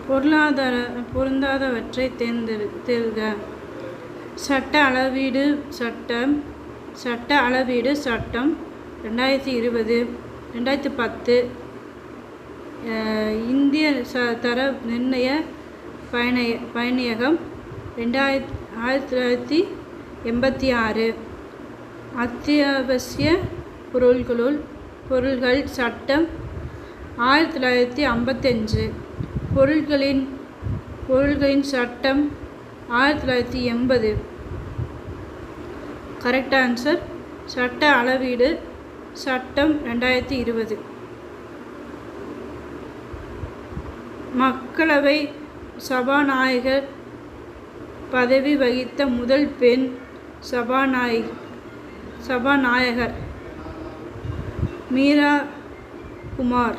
பொருந்தாதவற்றை தேர்க. சட்ட அளவீடு சட்டம் 2020 2010. இந்திய தர நிர்ணய பயணியகம் 1986. அத்தியாவசிய பொருள்கள் சட்டம் 1955. பொருள்களின் சட்டம் 1980. கரெக்ட் ஆன்சர் சட்ட அளவீடு சட்டம் 2020. மக்களவை சபாநாயகர் பதவி வகித்த முதல் பெண் சபாநாயகர் மீரா குமார்.